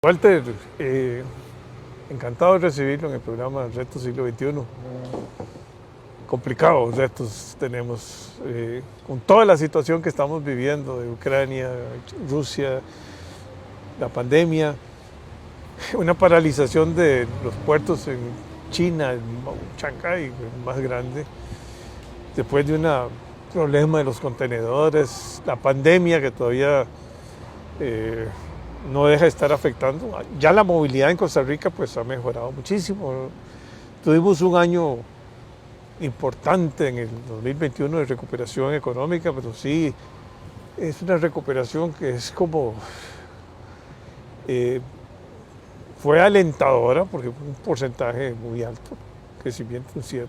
Walter, encantado de recibirlo en el programa Retos Siglo XXI. Complicados retos tenemos, con toda la situación que estamos viviendo de Ucrania, Rusia, la pandemia, una paralización de los puertos en China, en Shanghái, el más grande, después de un problema de los contenedores, la pandemia que todavía no deja de estar afectando. Ya la movilidad en Costa Rica pues ha mejorado muchísimo. Tuvimos un año importante en el 2021 de recuperación económica, pero sí es una recuperación que es como fue alentadora porque fue un porcentaje muy alto, crecimiento un 7%.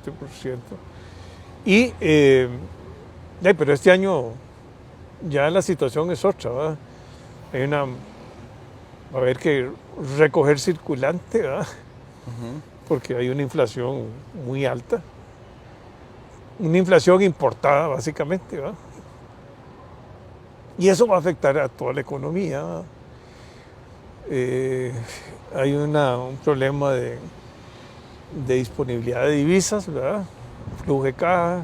Pero este año ya la situación es otra, ¿verdad? Va a haber que recoger circulante, ¿verdad? Porque hay una inflación muy alta. Una inflación importada, básicamente, ¿verdad? Y eso va a afectar a toda la economía, ¿verdad? Hay un problema de disponibilidad de divisas, ¿verdad? Flujo de caja,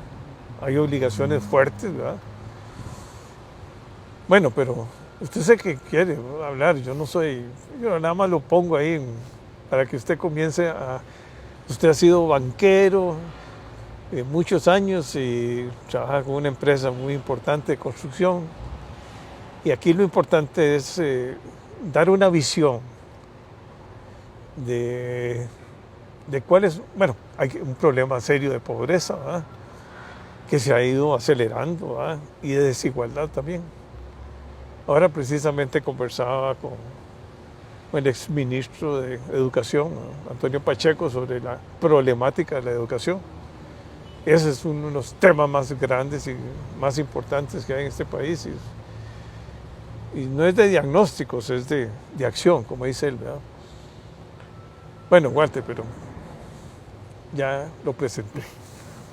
hay obligaciones fuertes, ¿verdad? Bueno, pero usted sé que quiere hablar, yo nada más lo pongo ahí para que usted comience a... Usted ha sido banquero muchos años y trabaja con una empresa muy importante de construcción. Y aquí lo importante es dar una visión de cuál es... Bueno, hay un problema serio de pobreza, ¿verdad? Que se ha ido acelerando, ¿verdad? Y de desigualdad también. Ahora precisamente conversaba con el exministro de Educación, Antonio Pacheco, sobre la problemática de la educación. Ese es uno de los temas más grandes y más importantes que hay en este país. Y no es de diagnósticos, es de acción, como dice él, ¿verdad? Bueno, Walter, pero ya lo presenté.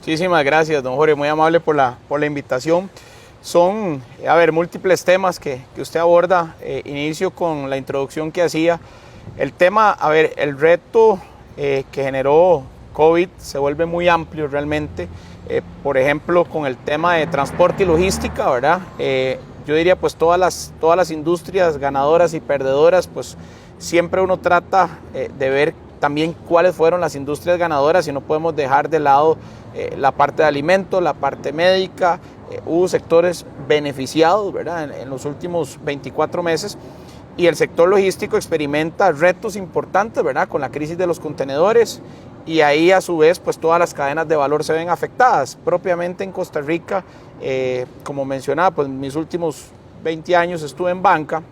Muchísimas gracias, don Jorge, muy amable por la invitación. Son, múltiples temas que usted aborda. Inicio con la introducción que hacía. El tema, el reto que generó COVID se vuelve muy amplio realmente. Por ejemplo, con el tema de transporte y logística, ¿verdad? Yo diría pues todas las industrias ganadoras y perdedoras, pues siempre uno trata de ver también cuáles fueron las industrias ganadoras y no podemos dejar de lado la parte de alimentos, la parte médica. Hubo sectores beneficiados, ¿verdad? En los últimos 24 meses y el sector logístico experimenta retos importantes, ¿verdad? Con la crisis de los contenedores y ahí a su vez pues todas las cadenas de valor se ven afectadas. Propiamente en Costa Rica, como mencionaba, pues mis últimos 20 años estuve en banca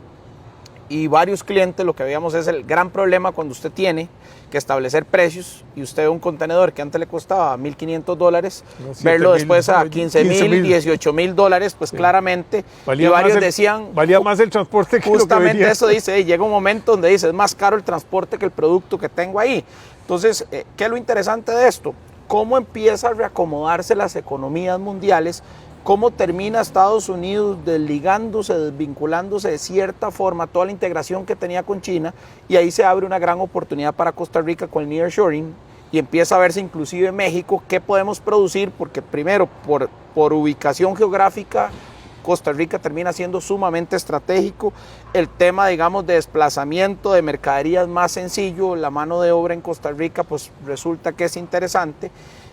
y varios clientes lo que veíamos es el gran problema cuando usted tiene que establecer precios y usted ve un contenedor que antes le costaba $1,500, verlo después a $15,000, $18,000, pues sí. Claramente, y varios decían... Valía más el transporte que justamente lo que eso dice, llega un momento donde dice, es más caro el transporte que el producto que tengo ahí. Entonces, ¿qué es lo interesante de esto? ¿Cómo empieza a reacomodarse las economías mundiales? ¿Cómo termina Estados Unidos desligándose, desvinculándose de cierta forma toda la integración que tenía con China? Y ahí se abre una gran oportunidad para Costa Rica con el nearshoring y empieza a verse inclusive México qué podemos producir, porque primero por ubicación geográfica Costa Rica termina siendo sumamente estratégico, el tema digamos de desplazamiento de mercaderías más sencillo, la mano de obra en Costa Rica pues resulta que es interesante.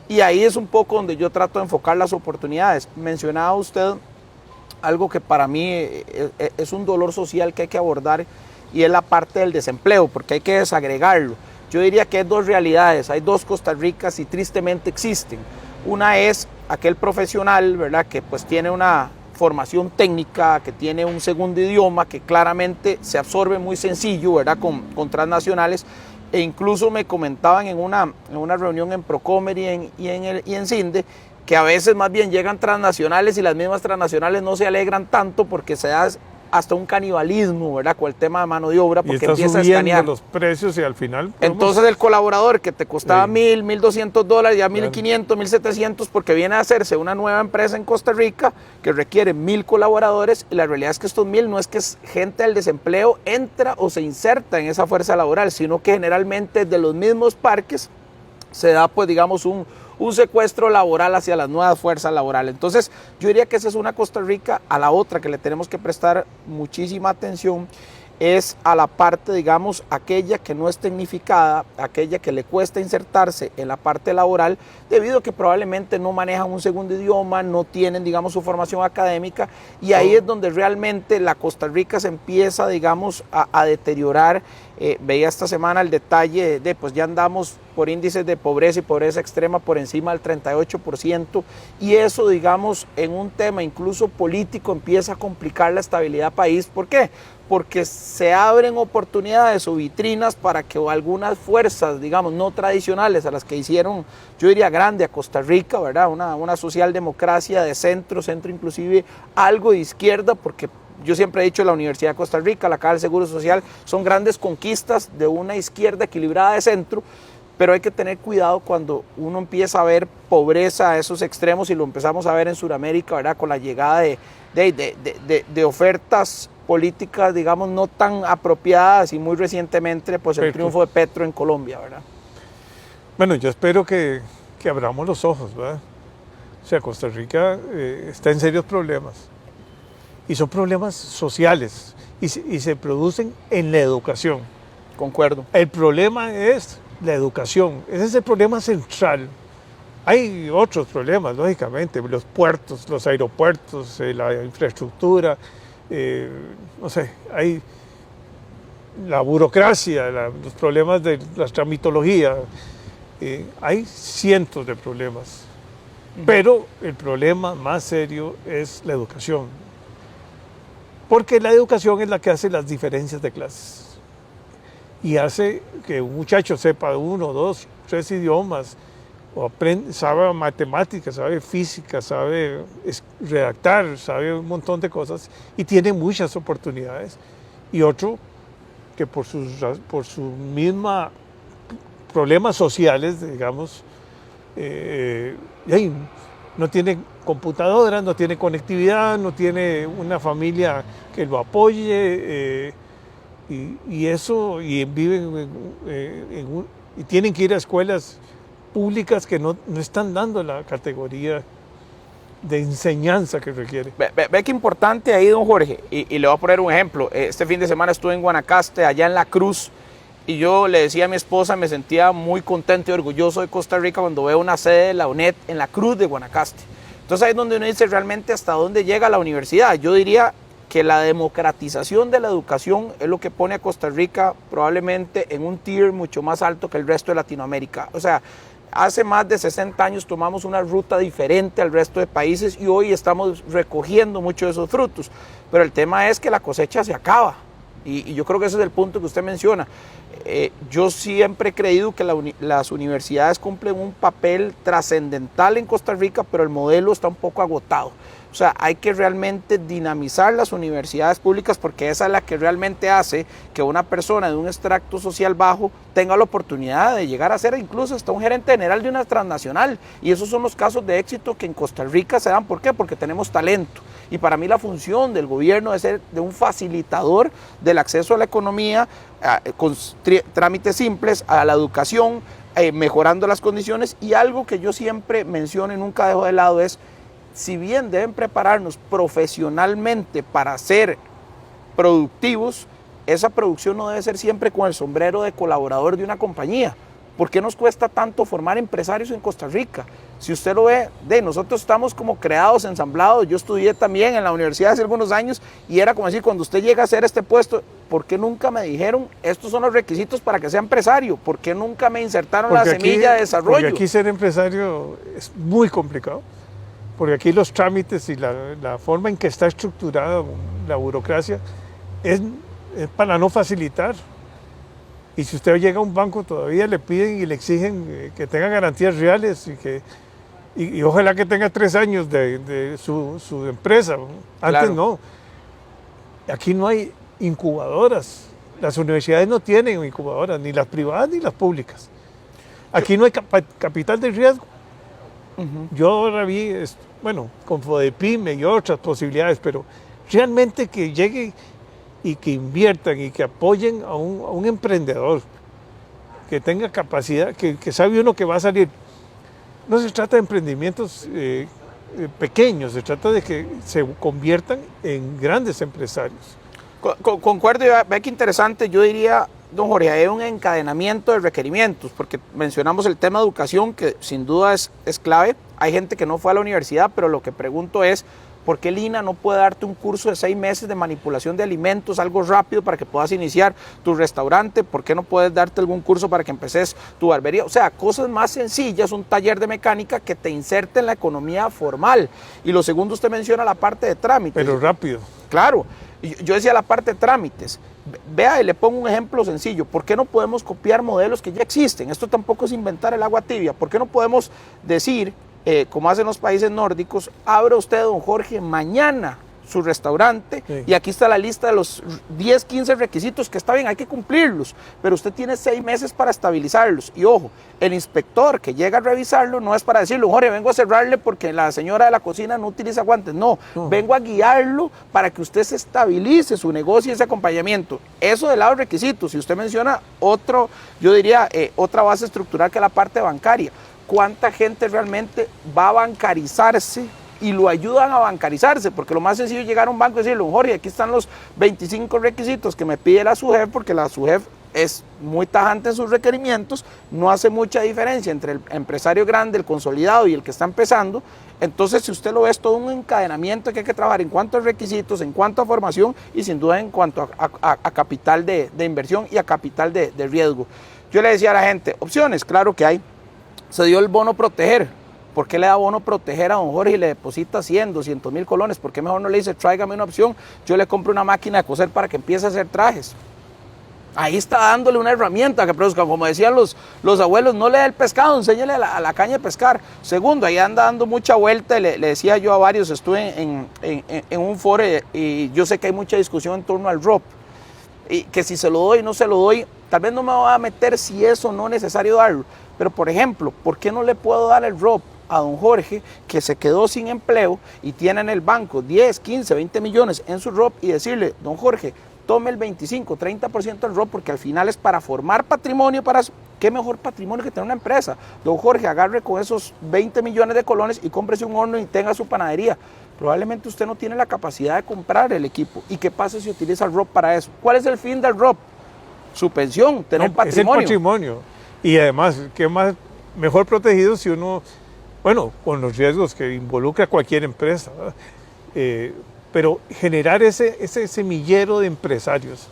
Y ahí es un poco donde yo trato de enfocar las oportunidades. Mencionaba usted algo que para mí es un dolor social que hay que abordar y es la parte del desempleo, porque hay que desagregarlo. Yo diría que hay dos realidades, hay dos Costa Ricas y tristemente existen. Una es aquel profesional, ¿verdad?, que pues tiene una formación técnica, que tiene un segundo idioma, que claramente se absorbe muy sencillo, ¿verdad?, con transnacionales. E incluso me comentaban en una reunión en Procomer y en CINDE que a veces más bien llegan transnacionales y las mismas transnacionales no se alegran tanto porque se da hasta un canibalismo, ¿verdad? Con el tema de mano de obra, Y porque está empieza a subiendo escanear. los precios y al final... Entonces el colaborador que te costaba Sí. $1,000, $1,200, ya Claro. $1,500, $1,700, porque viene a hacerse una nueva empresa en Costa Rica que requiere 1,000 colaboradores, y la realidad es que estos 1,000 no es que gente del desempleo entra o se inserta en esa fuerza laboral, sino que generalmente de los mismos parques se da, pues digamos, un secuestro laboral hacia las nuevas fuerzas laborales. Entonces yo diría que esa es una Costa Rica. A la otra que le tenemos que prestar muchísima atención es a la parte, digamos, aquella que no es tecnificada, aquella que le cuesta insertarse en la parte laboral, debido a que probablemente no manejan un segundo idioma, no tienen, digamos, su formación académica, y ahí es donde realmente la Costa Rica se empieza, digamos, a deteriorar. Veía esta semana el detalle de, pues ya andamos por índices de pobreza y pobreza extrema por encima del 38%, y eso, digamos, en un tema incluso político empieza a complicar la estabilidad del país. ¿Por qué? Porque se abren oportunidades o vitrinas para que algunas fuerzas, digamos, no tradicionales, a las que hicieron, yo diría, grande a Costa Rica, ¿verdad? Una socialdemocracia de centro inclusive algo de izquierda, porque yo siempre he dicho, la Universidad de Costa Rica, la Caja del Seguro Social, son grandes conquistas de una izquierda equilibrada de centro, pero hay que tener cuidado cuando uno empieza a ver pobreza a esos extremos, y lo empezamos a ver en Sudamérica, ¿verdad? Con la llegada de ofertas políticas, digamos, no tan apropiadas, y muy recientemente, pues el triunfo de Petro en Colombia, ¿verdad? Bueno, yo espero que abramos los ojos, ¿verdad? O sea, Costa Rica está en serios problemas, y son problemas sociales, y se producen en la educación. Concuerdo. El problema es la educación, ese es el problema central. Hay otros problemas, lógicamente, los puertos, los aeropuertos, la infraestructura, no sé, hay la burocracia, los problemas de la tramitología, hay cientos de problemas, pero el problema más serio es la educación, porque la educación es la que hace las diferencias de clases y hace que un muchacho sepa 1, 2, 3 idiomas, o sabe matemáticas, sabe física, sabe redactar, sabe un montón de cosas, y tiene muchas oportunidades. Y otro que por sus mismos problemas sociales, digamos, no tiene computadora, no tiene conectividad, no tiene una familia que lo apoye, y eso, y viven y tienen que ir a escuelas públicas que no están dando la categoría de enseñanza que requiere. Ve qué importante ahí, don Jorge, y le voy a poner un ejemplo. Este fin de semana estuve en Guanacaste, allá en La Cruz, y yo le decía a mi esposa, me sentía muy contento y orgulloso de Costa Rica cuando veo una sede de la UNED en La Cruz de Guanacaste. Entonces ahí es donde uno dice realmente hasta dónde llega la universidad. Yo diría que la democratización de la educación es lo que pone a Costa Rica probablemente en un tier mucho más alto que el resto de Latinoamérica. O sea, hace más de 60 años tomamos una ruta diferente al resto de países, y hoy estamos recogiendo muchos de esos frutos. Pero el tema es que la cosecha se acaba, y yo creo que ese es el punto que usted menciona. Yo siempre he creído que las universidades cumplen un papel trascendental en Costa Rica, pero el modelo está un poco agotado. O sea, hay que realmente dinamizar las universidades públicas, porque esa es la que realmente hace que una persona de un extracto social bajo tenga la oportunidad de llegar a ser incluso hasta un gerente general de una transnacional. Y esos son los casos de éxito que en Costa Rica se dan. ¿Por qué? Porque tenemos talento. Y para mí la función del gobierno es ser de un facilitador del acceso a la economía, con trámites simples, a la educación, mejorando las condiciones. Y algo que yo siempre menciono y nunca dejo de lado es, si bien deben prepararnos profesionalmente para ser productivos, esa producción no debe ser siempre con el sombrero de colaborador de una compañía. ¿Por qué nos cuesta tanto formar empresarios en Costa Rica? Si usted lo ve, nosotros estamos como creados, ensamblados. Yo estudié también en la universidad hace algunos años, y era como decir, cuando usted llega a hacer este puesto, ¿por qué nunca me dijeron estos son los requisitos para que sea empresario? ¿Por qué nunca me insertaron la semilla de desarrollo? Porque aquí ser empresario es muy complicado. Porque aquí los trámites y la forma en que está estructurada la burocracia es para no facilitar. Y si usted llega a un banco, todavía le piden y le exigen que tenga garantías reales, y ojalá que tenga 3 años de su empresa. Antes claro. No. aquí no hay incubadoras. Las universidades no tienen incubadoras, ni las privadas ni las públicas. Aquí no hay capital de riesgo. Yo ahora vi, bueno, con Fodepyme y otras posibilidades, pero realmente que lleguen y que inviertan y que apoyen a un emprendedor que tenga capacidad, que sabe uno que va a salir. No se trata de emprendimientos pequeños, se trata de que se conviertan en grandes empresarios. Concuerdo, ve que interesante, yo diría, don Jorge, hay un encadenamiento de requerimientos, porque mencionamos el tema de educación, que sin duda es clave. Hay gente que no fue a la universidad, pero lo que pregunto es, ¿por qué el INAH no puede darte un curso de 6 meses de manipulación de alimentos, algo rápido para que puedas iniciar tu restaurante? ¿Por qué no puedes darte algún curso para que empeces tu barbería? O sea, cosas más sencillas, un taller de mecánica que te inserte en la economía formal. Y lo segundo, usted menciona la parte de trámites. Pero rápido. Claro, yo decía la parte de trámites. Vea, y le pongo un ejemplo sencillo. ¿Por qué no podemos copiar modelos que ya existen? Esto tampoco es inventar el agua tibia. ¿Por qué no podemos decir, como hacen los países nórdicos, abra usted, don Jorge, mañana su restaurante, sí, y aquí está la lista de los 10, 15 requisitos que está bien, hay que cumplirlos, pero usted tiene 6 meses para estabilizarlos. Y ojo, el inspector que llega a revisarlo no es para decirle, Jorge, vengo a cerrarle porque la señora de la cocina no utiliza guantes. No, vengo a guiarlo para que usted se estabilice su negocio y ese acompañamiento. Eso del lado de requisitos. Si usted menciona otro, yo diría otra base estructural, que es la parte bancaria. ¿Cuánta gente realmente va a bancarizarse y lo ayudan a bancarizarse? Porque lo más sencillo es llegar a un banco y decirle, Jorge, aquí están los 25 requisitos que me pide la SUGEF, porque la SUGEF es muy tajante en sus requerimientos, no hace mucha diferencia entre el empresario grande, el consolidado y el que está empezando. Entonces, si usted lo ve, es todo un encadenamiento que hay que trabajar en cuanto a requisitos, en cuanto a formación y sin duda en cuanto a capital de inversión y a capital de riesgo. Yo le decía a la gente, opciones, claro que hay. Se dio el bono proteger. ¿Por qué le da bono proteger a don Jorge y le deposita 100, 200 mil colones? ¿Por qué mejor no le dice, tráigame una opción, yo le compro una máquina de coser para que empiece a hacer trajes? Ahí está dándole una herramienta que produzca. Como decían los abuelos, no le dé el pescado, enséñale a la caña de pescar. Segundo, ahí anda dando mucha vuelta, le decía yo a varios, estuve en un foro y yo sé que hay mucha discusión en torno al ROP, y que si se lo doy o no se lo doy, tal vez no me voy a meter si es o no necesario darlo. Pero, por ejemplo, ¿por qué no le puedo dar el ROP a don Jorge, que se quedó sin empleo y tiene en el banco 10, 15, 20 millones en su ROP, y decirle, don Jorge, tome el 25, 30% del ROP, porque al final es para formar patrimonio, ¿qué mejor patrimonio que tener una empresa? Don Jorge, agarre con esos 20 millones de colones y cómprese un horno y tenga su panadería. Probablemente usted no tiene la capacidad de comprar el equipo. ¿Y qué pasa si utiliza el ROP para eso? ¿Cuál es el fin del ROP? Su pensión, tener un patrimonio. Es el patrimonio. Y además, ¿qué más mejor protegido si uno, bueno, con los riesgos que involucra cualquier empresa, pero generar ese semillero de empresarios?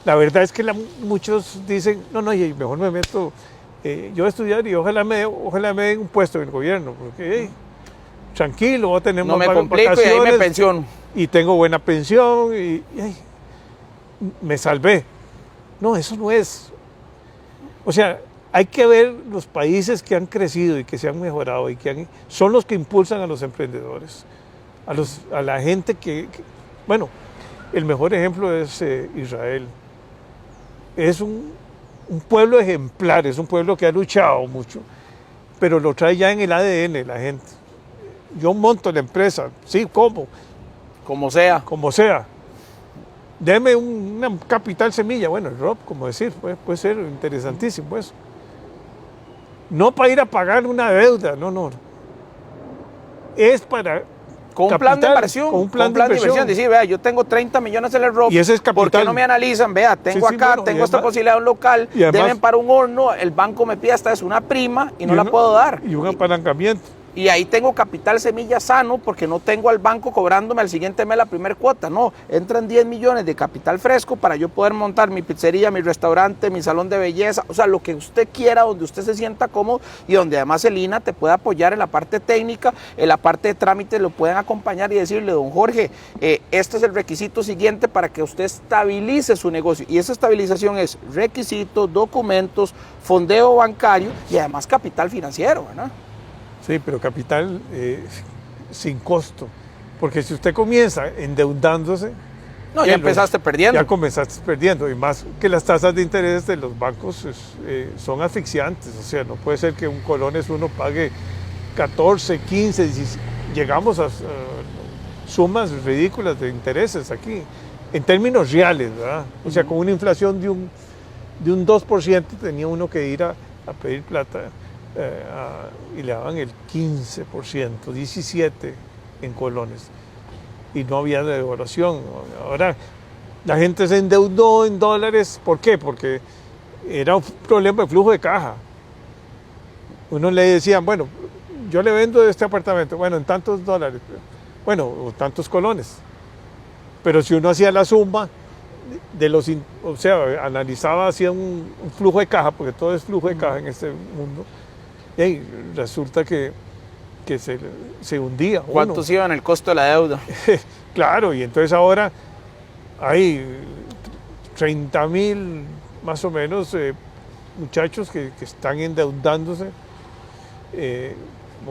La verdad es que muchos dicen, no, mejor me meto yo a estudiar y ojalá me den un puesto en el gobierno, porque tranquilo, voy a tener más vacaciones, y ahí me pensiono. Y tengo buena pensión y me salvé. No, eso no es. O sea, hay que ver los países que han crecido y que se han mejorado y son los que impulsan a los emprendedores, a la gente bueno, el mejor ejemplo es Israel. Es un pueblo ejemplar, es un pueblo que ha luchado mucho, pero lo trae ya en el ADN la gente. Yo monto la empresa, sí, ¿cómo? Como sea. Como sea. Deme una capital semilla, bueno, el ROP, como decir, puede ser interesantísimo eso. No para ir a pagar una deuda, no. Es para con un plan de inversión. Con un plan de inversión. Decir, vea, yo tengo 30 millones en el ROP. Y ese es capital. ¿Por qué no me analizan? Vea, tengo tengo esta posibilidad de un local, deben para un horno, el banco me pide hasta una prima y no la puedo dar. Y un apalancamiento. Y ahí tengo capital semilla sano, porque no tengo al banco cobrándome al siguiente mes la primera cuota. No, entran 10 millones de capital fresco para yo poder montar mi pizzería, mi restaurante, mi salón de belleza, o sea, lo que usted quiera, donde usted se sienta cómodo y donde además el INAH te puede apoyar en la parte técnica, en la parte de trámites lo pueden acompañar y decirle, don Jorge, este es el requisito siguiente para que usted estabilice su negocio. Y esa estabilización es requisitos, documentos, fondeo bancario y además capital financiero, ¿verdad? Sí, pero capital sin costo, porque si usted comienza endeudándose, No, ya empezaste perdiendo. Ya comenzaste perdiendo, y más que las tasas de interés de los bancos son asfixiantes. O sea, no puede ser que un Colones uno pague 14, 15, 16, llegamos a sumas ridículas de intereses aquí, en términos reales, ¿verdad? O sea, con una inflación de un 2% tenía uno que ir a pedir plata y le daban el 15%, 17% en colones. Y no había devaluación. Ahora la gente se endeudó en dólares. ¿Por qué? Porque era un problema de flujo de caja. Uno le decía, bueno, yo le vendo este apartamento, bueno, en tantos dólares, bueno, o tantos colones. Pero si uno hacía la suma de los, o sea, analizaba, hacía un flujo de caja, porque todo es flujo de caja en este mundo, y resulta que se hundía. ¿Cuántos iban el costo de la deuda? Claro, y entonces ahora hay 30,000 más o menos muchachos que están endeudándose.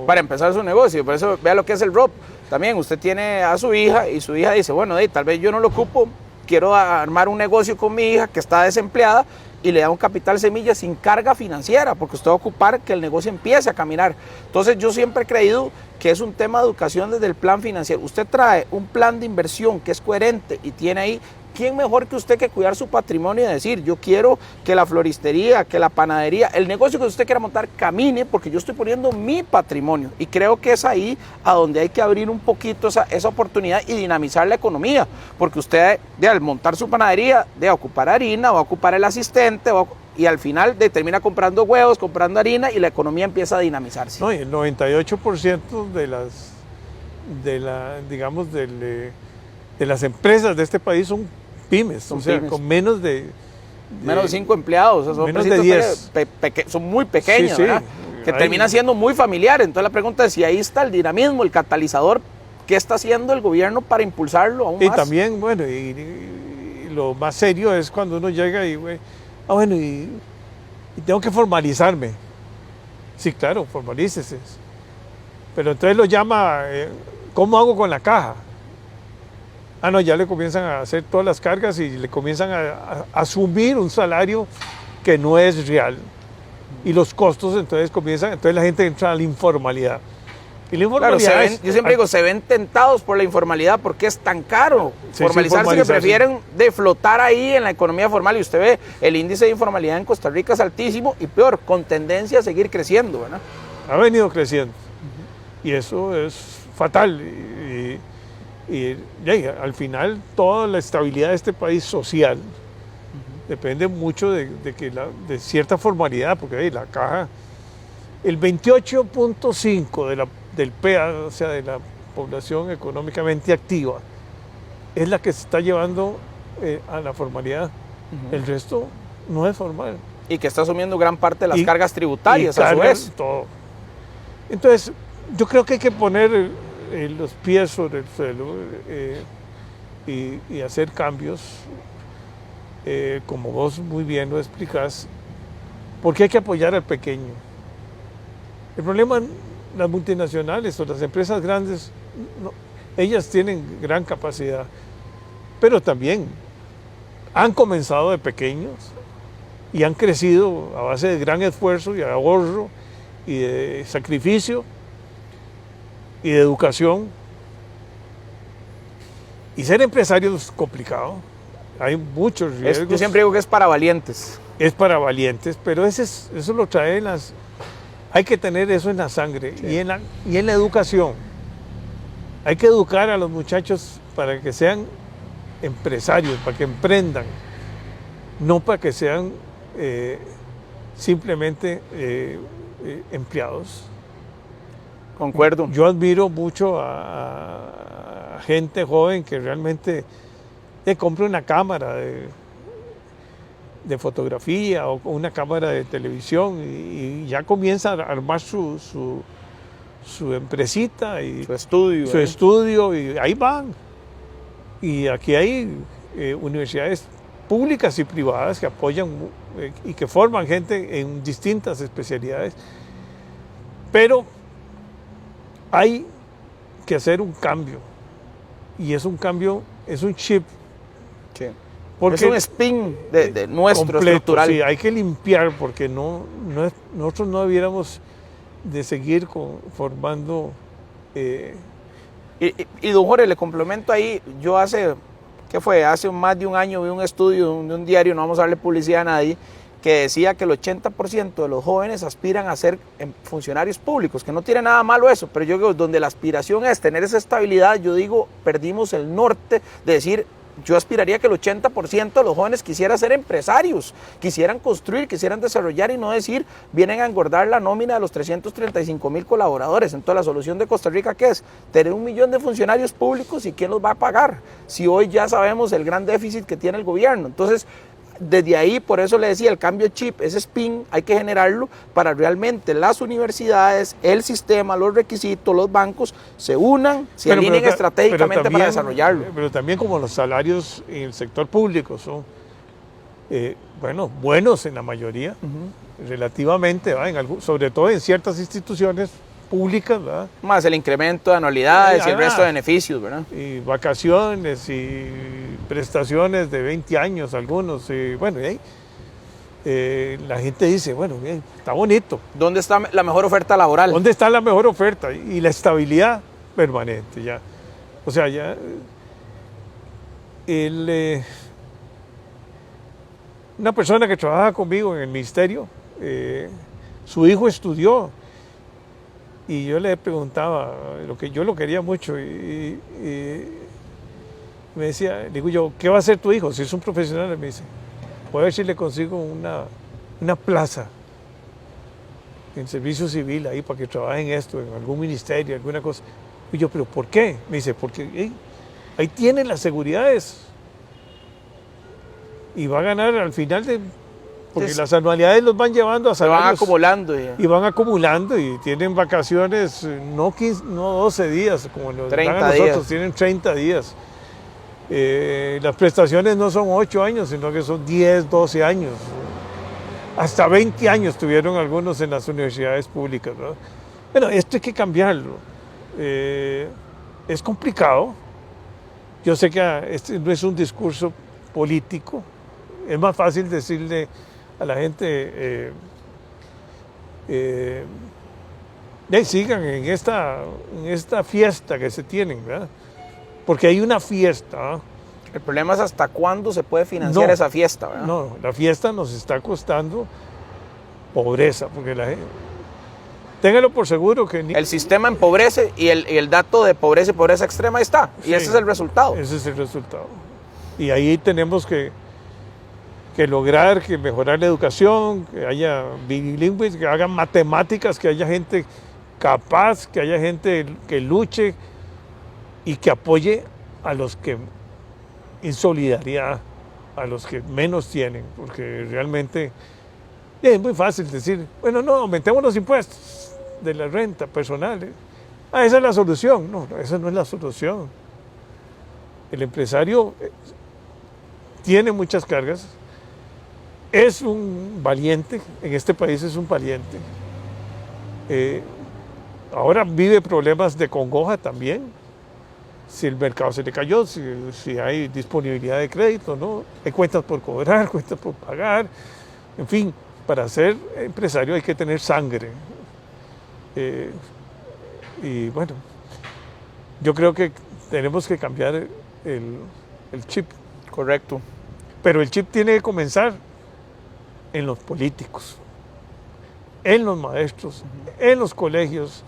Para empezar su negocio, por eso vea lo que es el ROP. También usted tiene a su hija y su hija dice, bueno, tal vez yo no lo ocupo, quiero armar un negocio con mi hija que está desempleada, y le da un capital semilla sin carga financiera, porque usted va a ocupar que el negocio empiece a caminar. Entonces yo siempre he creído que es un tema de educación desde el plan financiero. Usted trae un plan de inversión que es coherente y tiene ahí, ¿quién mejor que usted que cuidar su patrimonio y decir, yo quiero que la floristería, que la panadería, el negocio que usted quiera montar camine, porque yo estoy poniendo mi patrimonio? Y creo que es ahí a donde hay que abrir un poquito esa oportunidad y dinamizar la economía, porque usted al montar su panadería, de ocupar harina, va a ocupar el asistente, y al final termina comprando huevos, comprando harina, y la economía empieza a dinamizarse. No, y el 98% de las empresas de este país son pymes, son pymes. Con menos de 5 empleados, o sea, son menos de 10. Son muy pequeños, sí, ¿verdad? Que terminan siendo muy familiares. Entonces la pregunta es si ahí está el dinamismo, el catalizador, ¿qué está haciendo el gobierno para impulsarlo aún más? Y también, bueno, y lo más serio es cuando uno llega y, bueno, y tengo que formalizarme. Sí, claro, formalícese. Pero entonces lo llama, ¿cómo hago con la caja? No, ya le comienzan a hacer todas las cargas y le comienzan a asumir un salario que no es real. Y los costos entonces la gente entra a la informalidad. Y la informalidad yo siempre digo, se ven tentados por la informalidad porque es tan caro. Formalizarse, que prefieren de flotar ahí en la economía formal. Y usted ve, el índice de informalidad en Costa Rica es altísimo y peor, con tendencia a seguir creciendo, ¿verdad? Ha venido creciendo. Y eso es fatal. Y al final toda la estabilidad de este país social depende mucho de cierta formalidad, porque la caja, el 28.5 del PEA, o sea, de la población económicamente activa, es la que se está llevando a la formalidad. El resto no es formal. Y que está asumiendo gran parte de las cargas tributarias, a su vez. Todo. Entonces, yo creo que hay que poner los pies sobre el suelo y hacer cambios, como vos muy bien lo explicás, porque hay que apoyar al pequeño. El problema, las multinacionales o las empresas grandes, ellas tienen gran capacidad, pero también han comenzado de pequeños y han crecido a base de gran esfuerzo y ahorro y de sacrificio y de educación. Y ser empresario es complicado, hay muchos riesgos. Yo siempre digo que es para valientes. Es para valientes, pero eso lo trae hay que tener eso en la sangre, sí. y en la educación. Hay que educar a los muchachos para que sean empresarios, para que emprendan, no para que sean simplemente empleados. Concuerdo. Yo admiro mucho a gente joven que realmente compra una cámara de fotografía o una cámara de televisión y ya comienza a armar su empresita y su estudio, y ahí van. Y aquí hay universidades públicas y privadas que apoyan y que forman gente en distintas especialidades, pero hay que hacer un cambio, y es un cambio, es un chip Sí. Porque es un spin de nuestro completo, estructural. sí, hay que limpiar porque nosotros no debiéramos de seguir formando... Y don Jorge, le complemento ahí, yo hace más de un año vi un estudio de un diario, no vamos a darle publicidad a nadie, que decía que el 80% de los jóvenes aspiran a ser funcionarios públicos, que no tiene nada malo eso, pero yo digo, donde la aspiración es tener esa estabilidad, yo digo, perdimos el norte de decir, yo aspiraría que el 80% de los jóvenes quisiera ser empresarios, quisieran construir, quisieran desarrollar y no decir, vienen a engordar la nómina de los 335,000 colaboradores. Entonces la solución de Costa Rica, ¿qué es? Tener 1 millón de funcionarios públicos y ¿quién los va a pagar? Si hoy ya sabemos el gran déficit que tiene el gobierno. Entonces, desde ahí, por eso le decía, el cambio chip, ese spin, hay que generarlo para realmente las universidades, el sistema, los requisitos, los bancos, se unan, se alineen estratégicamente también, para desarrollarlo. Pero también como los salarios en el sector público son, buenos en la mayoría, relativamente, sobre todo en ciertas instituciones públicas, ¿verdad? Más el incremento de anualidades y el resto de beneficios, ¿verdad? Y vacaciones y prestaciones de 20 años algunos, la gente dice, bueno, bien, está bonito. ¿Dónde está la mejor oferta laboral? ¿Dónde está la mejor oferta? Y la estabilidad permanente, ya. O sea, ya una persona que trabaja conmigo en el ministerio, su hijo estudió. Y yo le preguntaba, yo lo quería mucho, y me decía, le digo yo, ¿qué va a hacer tu hijo? Si es un profesional, me dice, voy a ver si le consigo una plaza en servicio civil ahí para que trabaje en esto, en algún ministerio, alguna cosa. Y yo, ¿pero por qué? Me dice, porque ahí tienen las seguridades y va a ganar al final porque las anualidades los van llevando a salarios. Se van acumulando. Y van acumulando y tienen vacaciones, no 12 días, como nos dan a nosotros, tienen 30 días. Las prestaciones no son 8 años, sino que son 10, 12 años. Hasta 20 años tuvieron algunos en las universidades públicas, ¿no? Bueno, esto hay que cambiarlo. Es complicado. Yo sé que este no es un discurso político. Es más fácil decirle a la gente, sigan en esta fiesta que se tienen, ¿verdad? Porque hay una fiesta. El problema es hasta cuándo se puede financiar esa fiesta, ¿verdad? No, la fiesta nos está costando pobreza, porque la gente, téngalo por seguro que... El sistema empobrece y el dato de pobreza y pobreza extrema está, y ese es el resultado. Ese es el resultado. Y ahí tenemos que lograr que mejorar la educación, que haya bilingües, que hagan matemáticas, que haya gente capaz, que haya gente que luche y que apoye a los que, en solidaridad, a los que menos tienen, porque realmente es muy fácil decir, bueno, no, aumentemos los impuestos de la renta personal. Esa es la solución. No, esa no es la solución. El empresario tiene muchas cargas. Es un valiente, en este país es un valiente. Ahora vive problemas de congoja también. Si el mercado se le cayó, si hay disponibilidad de crédito, ¿no? Hay cuentas por cobrar, cuentas por pagar. En fin, para ser empresario hay que tener sangre. Y bueno, yo creo que tenemos que cambiar el chip. Correcto. Pero el chip tiene que comenzar en los políticos, en los maestros, en los colegios,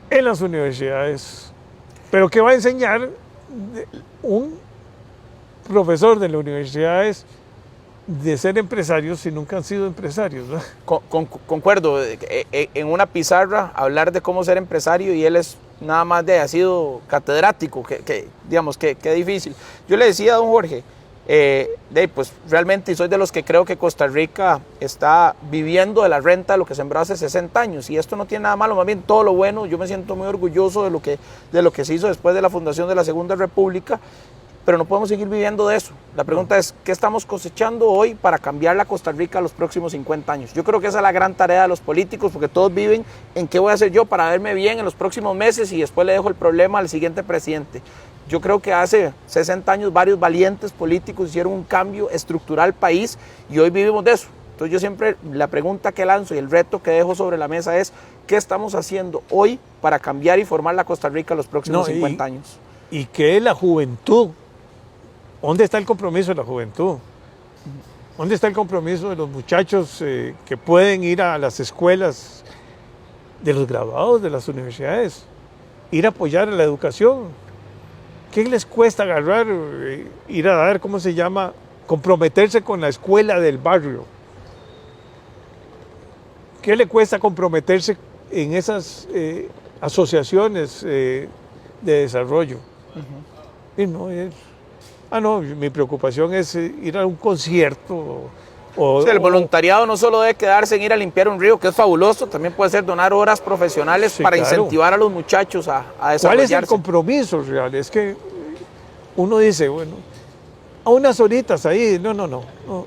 en las universidades. Pero ¿qué va a enseñar un profesor de las universidades de ser empresarios si nunca han sido empresarios, ¿no? Concuerdo, en una pizarra hablar de cómo ser empresario y él es nada más ha sido catedrático, digamos, que difícil. Yo le decía a don Jorge, pues realmente soy de los que creo que Costa Rica está viviendo de la renta de lo que sembró hace 60 años y esto no tiene nada malo, más bien todo lo bueno. Yo me siento muy orgulloso de lo que se hizo después de la fundación de la Segunda República, pero no podemos seguir viviendo de eso. La pregunta es, ¿qué estamos cosechando hoy para cambiar la Costa Rica a los próximos 50 años? Yo creo que esa es la gran tarea de los políticos, porque todos viven en qué voy a hacer yo para verme bien en los próximos meses y después le dejo el problema al siguiente presidente. Yo creo que hace 60 años varios valientes políticos hicieron un cambio estructural al país y hoy vivimos de eso. Entonces yo siempre la pregunta que lanzo y el reto que dejo sobre la mesa es ¿qué estamos haciendo hoy para cambiar y formar la Costa Rica los próximos 50 años? Y que la juventud, ¿dónde está el compromiso de la juventud? ¿Dónde está el compromiso de los muchachos que pueden ir a las escuelas, de los graduados de las universidades, ir a apoyar a la educación? ¿Qué les cuesta agarrar, ir a dar, ¿cómo se llama? Comprometerse con la escuela del barrio. ¿Qué le cuesta comprometerse en esas asociaciones de desarrollo? Y no, no, mi preocupación es ir a un concierto. El voluntariado no solo debe quedarse en ir a limpiar un río, que es fabuloso, también puede ser donar horas profesionales para incentivar a los muchachos a desarrollarse. ¿Cuál es el compromiso real? Es que uno dice, bueno, a unas horitas ahí, no,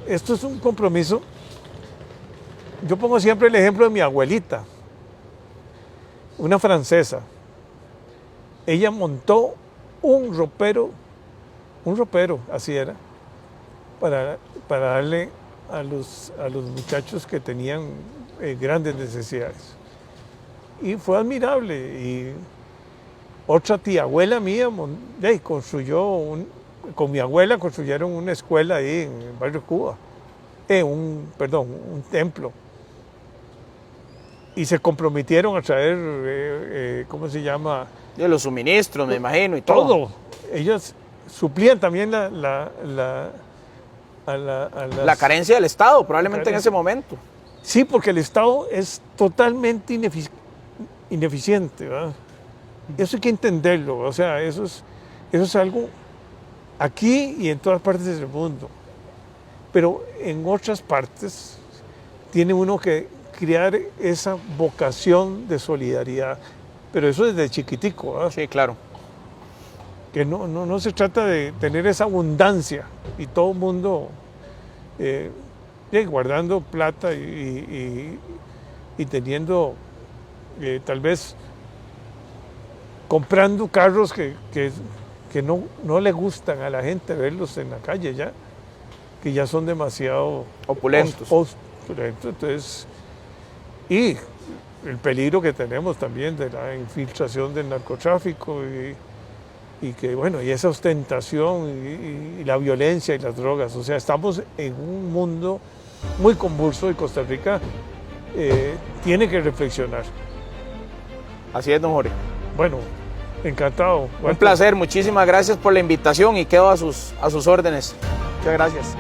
esto es un compromiso. Yo pongo siempre el ejemplo de mi abuelita, una francesa. Ella montó un ropero, así era, para darle a los muchachos que tenían grandes necesidades. Y fue admirable. Y otra tía abuela mía con mi abuela construyeron una escuela ahí en el barrio Cuba, un templo. Y se comprometieron a traer, ¿cómo se llama? De los suministros, me imagino, y todo. Ellas suplían también la carencia del Estado, probablemente en ese momento. Sí, porque el Estado es totalmente ineficiente, ¿verdad? Eso hay que entenderlo, o sea, eso es algo aquí y en todas partes del mundo. Pero en otras partes tiene uno que crear esa vocación de solidaridad, pero eso desde chiquitico, ¿verdad? Sí, claro. Que no se trata de tener esa abundancia y todo el mundo guardando plata y teniendo, tal vez, comprando carros que no le gustan a la gente verlos en la calle ya, que ya son demasiado opulentos. Entonces, y el peligro que tenemos también de la infiltración del narcotráfico y que, bueno, y esa ostentación y la violencia y las drogas. O sea, estamos en un mundo muy convulso y Costa Rica tiene que reflexionar. Así es, don Jorge. Bueno, encantado. Un placer, muchísimas gracias por la invitación y quedo a sus órdenes. Muchas gracias.